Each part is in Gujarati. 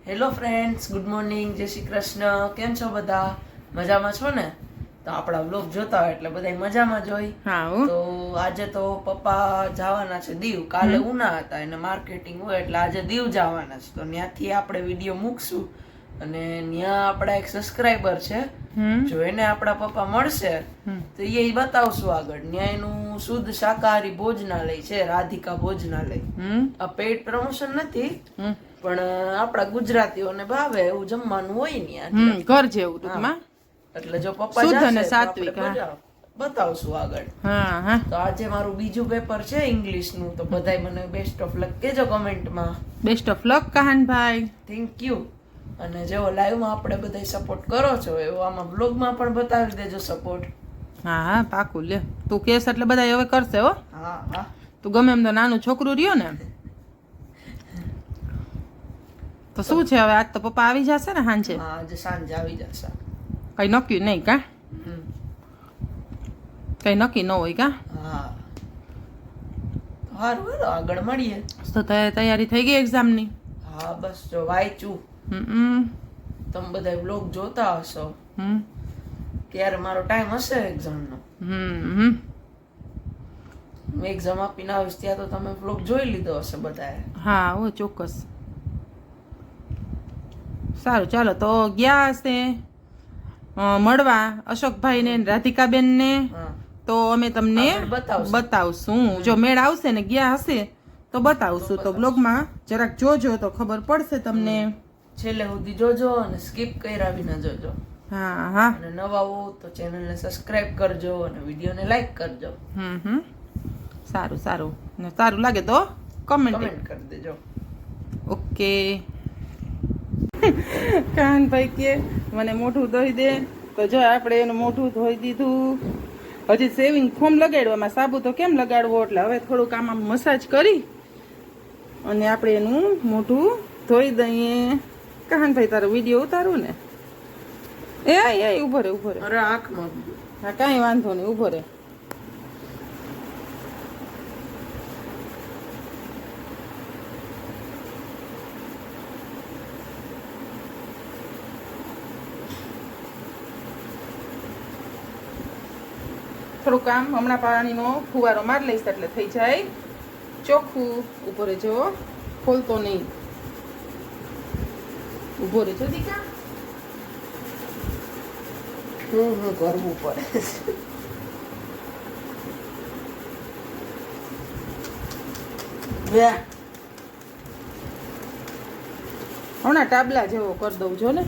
હેલો ફ્રેન્ડ્સ, ગુડ મોર્નિંગ, જય શ્રી કૃષ્ણ. કેમ છો બધા? મજામાં છો ને? તો આપણા વ્લોગ જોતા હોય એટલે બધા મજામાં જ હોય. હા તો આજે તો પપ્પા જવાના છે દીવ. કાલે ઉના હતા એને માર્કેટિંગ હોય એટલે આજે દીવ જવાના છે. તો ત્યાંથી આપણે વિડીયો મૂકશું અને ત્યાં આપણા એક સબસ્ક્રાઈબર છે, જો એને આપણા પપ્પા મળશે તો એ બતાવશું આગળ. ત્યાં એનું શુદ્ધ શાકાહારી ભોજનાલય છે, રાધિકા ભોજનાલય. આ પેઇડ પ્રમોશન નથી, પણ આપણા ગુજરાતીઓને ભાવે એવું જમવાનું હોય ને ઘર જેવું ટૂંકમાં. એટલે જો પપ્પા શુદ્ધ અને જશે તો સાત્વિક. આપણે બતાવશું આગળ. હા હા, તો આજે મારું બીજું પેપર છે ઇંગ્લિશનું, તો બધાય મને બેસ્ટ ઓફ લક કહેજો કમેન્ટમાં. Best of luck Kahanbhai. Thank you. અને જેવો લાઈવમાં આપણે બધાય સપોર્ટ કરો છો એવો આમાં બ્લોગમાં પણ બતાવી દેજો સપોર્ટ. હા હા, પાકું લે. તું કેસ એટલે બધા હવે કરશે હો. હા હા, તું ગમે એમ તો નાનું છોકરું રહ્યો ને. તો શું છે હવે, આજ તો પપ્પા આવી જશે ને સાંજે? હા, આજે સાંજે આવી જશે. કઈ નક્કી નહીં કા? કઈ નક્કી ન હોય કા? હા, સારું હાલો આગળ મળીએ. તો તૈયારી થઈ ગઈ એક્ઝામની? હા બસ જો વાંચ્યું. તમે બધા બ્લોગ જોતા હશો ત્યારે મારો ટાઈમ હશે એક્ઝામનો. હું એક્ઝામ આપીને આવીશ ત્યાં તો તમે બ્લોગ જોઈ લીધો હશે બધાએ. હા હો, ચોક્કસ. સારું, ચાલો તો ગયા હશે મળવા અશોકભાઈ ને રાધિકાબેન ને, તો અમે તમને બતાવશું. જો મેળ આવશે ને ગયા હશે તો બતાવશું. તો બ્લોગમાં જરાક જોજો તો ખબર પડશે તમને. છેલ્લે સુધી જોજો અને સ્કીપ કર્યા વિના જોજો. હા હા, અને નવા હો તો ચેનલને સબસ્ક્રાઇબ કરજો અને વિડીયોને લાઈક કરજો. સારું સારું, ને સારું લાગે તો કમેન્ટ કરી દેજો. ઓકે. કાનભાઈ કે મને મોઢું ધોઈ દે, તો જો આપણે એનું મોઢું ધોઈ દીધું. હજી સેવિંગ ફોમ લગાડવામાં, સાબુ તો કેમ લગાડવો, એટલે હવે થોડુંક આમાં મસાજ કરી અને આપણે એનું મોઢું ધોઈ દઈએ. કાનભાઈ તારો વિડીયો ઉતારું ને? એ ઉભો રે ઉભો રે. અરે આંખમાં. હા કાંઈ વાંધો નહીં, ઉભો રે. થોડું કામ હમણાં પાણીનો ફુવારો માર લઈશ એટલે થઈ જાય ચોખ્ખું. ઉભો રહેજો, ખોલતો નહીં. ઉભો રહેજો દીકા. હું કરવું પડે. હમણાં ટાબલા જેવો કરી દઉં છો ને.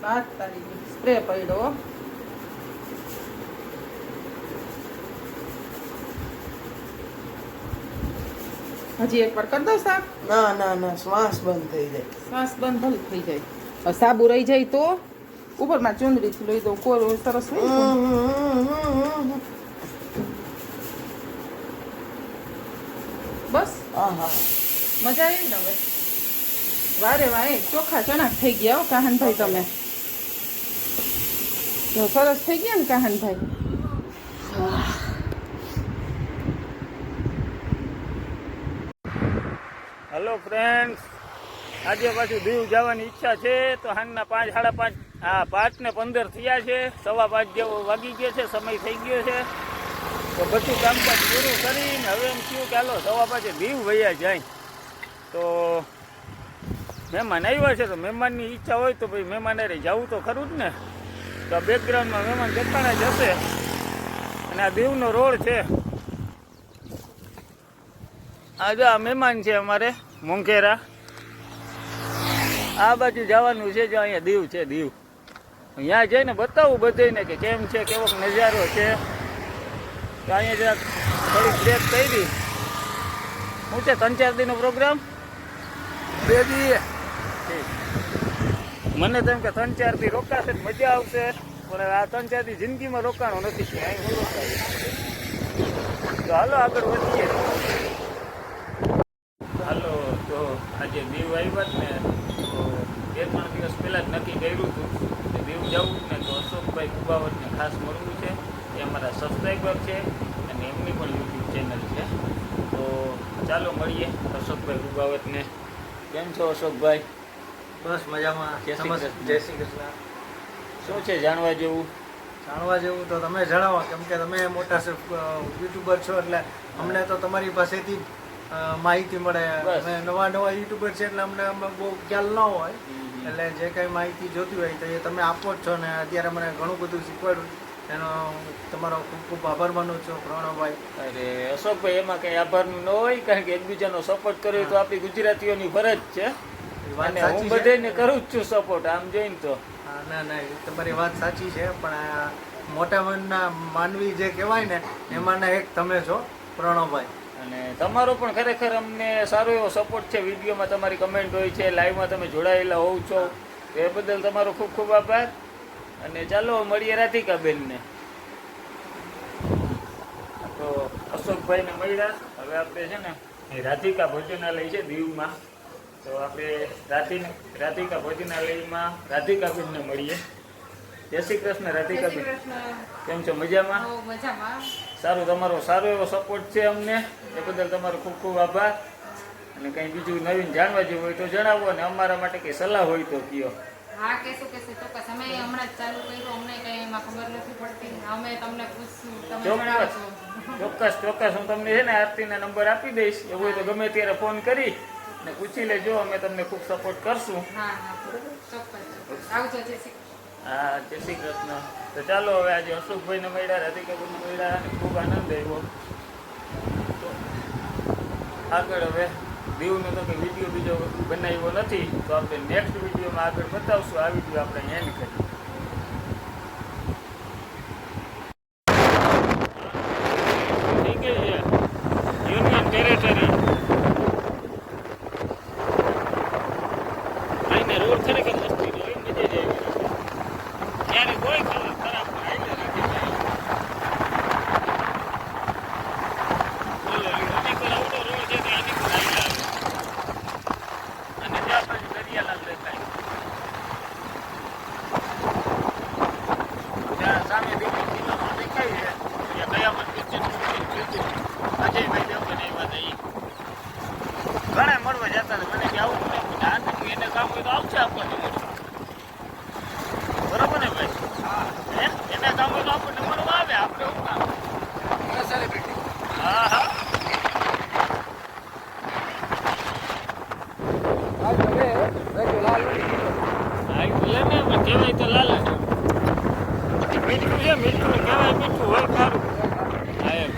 વાત તારી સ્પ્રે પડ્યો. હજી એકવાર કરી દઉં સાફ? ના ના ના, શ્વાસ બંધ થઈ જાય. શ્વાસ બંધ ભલે થઈ જાય. સાબુ રહી જાય તો ઉપરમાં ચુંદડીથી લઈ દઉં, કોરો સરસ હોય. બસ મજા આવી ને હવે. વારે વારે ચોખ્ખા ચણા થઈ ગયા હો કાહનભાઈ. તમે જો સરસ થઈ ગયા ને કાહનભાઈ. હેલો ફ્રેન્ડ્સ, આજે પાછું દીવ જવાની ઈચ્છા છે. તો સાંજના 5, 5:30, 5:15 થયા છે. 5:15 જેવો વાગી ગયો છે, સમય થઈ ગયો છે. તો બધું કામકાજ પૂરું કરીને હવે એમ થયું કે હાલો 5:15 દીવ વયા જાય. તો મહેમાન આવ્યા છે, તો મહેમાનની ઈચ્છા હોય તો ભાઈ મહેમાન અરે જવું તો ખરું જ ને. તો બેકગ્રાઉન્ડમાં મહેમાન દેખાણા જ હશે. અને આ દીવનો રોડ છે. આજે આ મહેમાન છે અમારે મોંઘેરા. આ બાજુ જવાનું છે, જો અહીંયા દીવ છે. દીવ અહીંયા જઈને બતાવું બધાને કે કેમ છે, કેવો નજારો છે. તો અહીંયા જરાક થોડીક બ્રેક કરી. શું છે 3-4 દીનો પ્રોગ્રામ? 2 દી. મને તેમ કે 3-4 દી રોકાશે મજા આવશે, પણ આ 3-4 દી જિંદગીમાં રોકાણો નથી. અહીં હું રોકાય. તો હાલો આગળ વધીએ. હાલો, તો આજે દીવ આવ્યા જ ને, તો 2-3 દિવસ પહેલાં જ નક્કી કર્યું હતું કે દીવ જવું ને. તો અશોકભાઈ કુબાવતને ખાસ મળવું છે. એ અમારા સબસ્ક્રાઈબર છે અને એમની પણ યુટ્યુબ ચેનલ છે. તો ચાલો મળીએ અશોકભાઈ રૂબાવતને. કેમ છો અશોકભાઈ? બસ મજામાં. જય શ્રી કૃષ્ણ. જય શ્રી કૃષ્ણ. શું છે જાણવા જેવું? જાણવા જેવું તો તમે જણાવો, કેમ કે તમે મોટા યુટ્યુબર છો એટલે અમને તો તમારી પાસેથી માહિતી મળે. બસ. અમે નવા યુટ્યુબર છે એટલે અમને બહુ ખ્યાલ ન હોય, એટલે જે કંઈ માહિતી જોતી હોય તો એ તમે આપો જ છો ને અત્યારે મને ઘણું બધું શીખવાડ્યું. એનો તમારો ખૂબ ખૂબ આભાર માનું છું પ્રણવભાઈ. અરે અશોકભાઈ, એમાં કંઈ આભારનું ન હોય, કારણ કે એકબીજાનો સપોર્ટ કર્યો તો આપણી ગુજરાતીઓની ફરજ છે. વાત અને હું સાચી છે. બધાને કરું જ છું સપોર્ટ, આમ જોઈને તો. હા, ના ના એ તમારી વાત સાચી છે, પણ આ મોટા મનના માનવી જે કહેવાય ને એમાંના એક તમે છો પ્રણવભાઈ. અને તમારો પણ ખરેખર અમને સારો એવો સપોર્ટ છે. વિડીયોમાં તમારી કમેન્ટ હોય છે, લાઈવમાં તમે જોડાયેલા હોવ છો, એ બદલ તમારો ખૂબ ખૂબ આભાર. અને ચાલો મળીએ રાધિકાબેનને. તો અશોકભાઈને મળ્યા. હવે આપણે છે ને એ રાધિકા ભોજનાલય છે દીવમાં, તો આપણે રાધિકા ભોજનાલયમાં રાધિકાબેનને મળીએ. જય શ્રી કૃષ્ણ રાધિકાબેન, કેમ છો? મજામાં? સારું, તમારો સારો એવો સપોર્ટ છે અમને, એ બદલ તમારો ખૂબ ખૂબ આભાર. અને કંઈ બીજું નવીન જાણવા જેવું હોય તો જણાવો, અને અમારા માટે કંઈ સલાહ હોય તો કયો. હા, કહેશું ચોક્કસ. અમે હમણાં જ ચાલુ કર્યું, અમને કઈ એમાં ખબર નથી પડતી. અમે તમને પૂછશું, તમે જણાવશો. ચોક્કસ હું તમને છે ને આરતીના નંબર આપી દઈશ. એવું હોય તો ગમે ત્યારે ફોન કરી ને પૂછી લેજો, અમે તમને ખૂબ સપોર્ટ કરશું. હા, ચોક્કસ. આવજો. જય શ્રી કૃષ્ણ. હા, જય શ્રી કૃષ્ણ. તો ચાલો હવે આજે અશોકભાઈને મળ્યા, રાધિકાભાઈને મળ્યા, અને ખૂબ આનંદ આવ્યો. તો આગળ હવે દીવનો તો કંઈ વિડીયો બીજો બનાવ્યો નથી, તો આપણે નેક્સ્ટ વિડીયોમાં આગળ બતાવશું. આ વિડીયો આપણે એન્ડ કરીએ. થઈ ગઈ છે યુનિયન ટેરેટરી. આઈને રોડ ખરેખર મસ્તી નો હોય, મજા જ આવી. ત્યારે કોઈ ખરાબ આઈને રાખી જાય. બોલો, અનિકોર આવડો રોડ છે કે અનિકોર આઈલા આવે. અને ત્યાં પછી દરિયાલાલ દેખાય. ત્યાં સામે દીકરી કિલ્લામાં દેખાય છે. ત્યાં કયામત પિક્ચરનું શૂટિંગ થયું હતું. અજયભાઈ દેવગન આવ્યા હતા ઈ. ઘણા મળવા જતા હતા. મને કે આવું નહીં, એને કામ હોય તો આવશે આપણને મળવા. બરોબર ને ભાઈ? હે? એને કામ હોય તો આપણને મળવા આવે. આપણે શું કામ? હા હા. કહેવાય તો લાલા મીઠું છે, મીઠું કહેવાય, મીઠું હોય સારું. હા એમ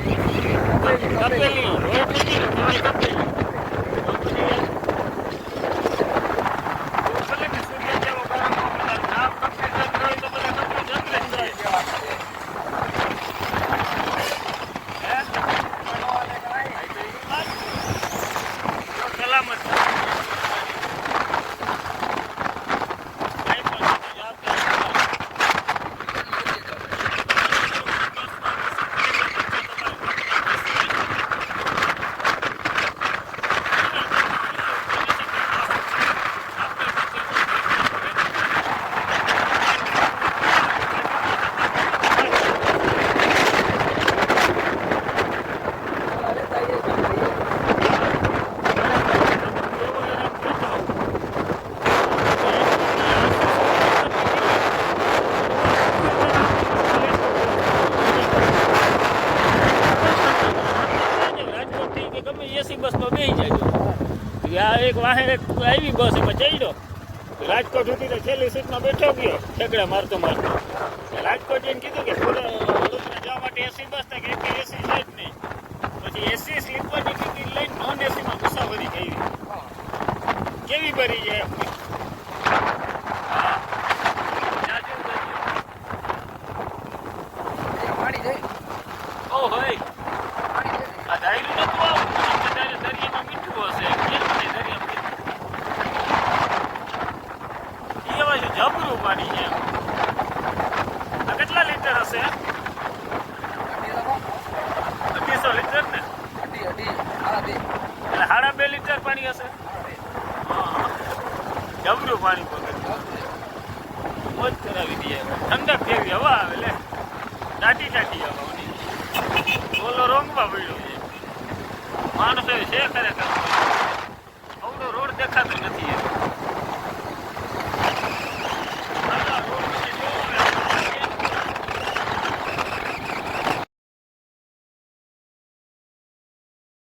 તપેલી હોય મીઠી કહેવાય તપેલી. આ એક વાહે આવી બસ એમાં ચડ્યો. રાજકોટ સુધી તો છેલ્લી સીટમાં બેઠો ગયો, ઠેકડા મારતો મારતો. રાજકોટ જઈને કીધું કે વડોદરા જવા માટે એસી બસ થાય, કે એસી છે જ નહીં. પછી એસી સ્લીપરની ટિકિટ લઈને નોન એસીમાં મુસાફરી કરી. કેવી ભરી છે એમની. ઓ હોય આ ધાર્યું નતું આવું. દરિયામાં મીઠું હશે, કેમ નહીં દરિયામાં એ હવે જબરું પાણી છે. આ કેટલા લીટર હશે? 250 લીટર ને? એટલે 2.5 લીટર પાણી હશે. જબરું પાણી પકડ મોજ કરાવી દઈએ. ઠંડક જેવી હવા આવે લે, ટાટી ટાટી હવા. બોલો રોંગમાં પડ્યો છે. માણસો છે ખરેખર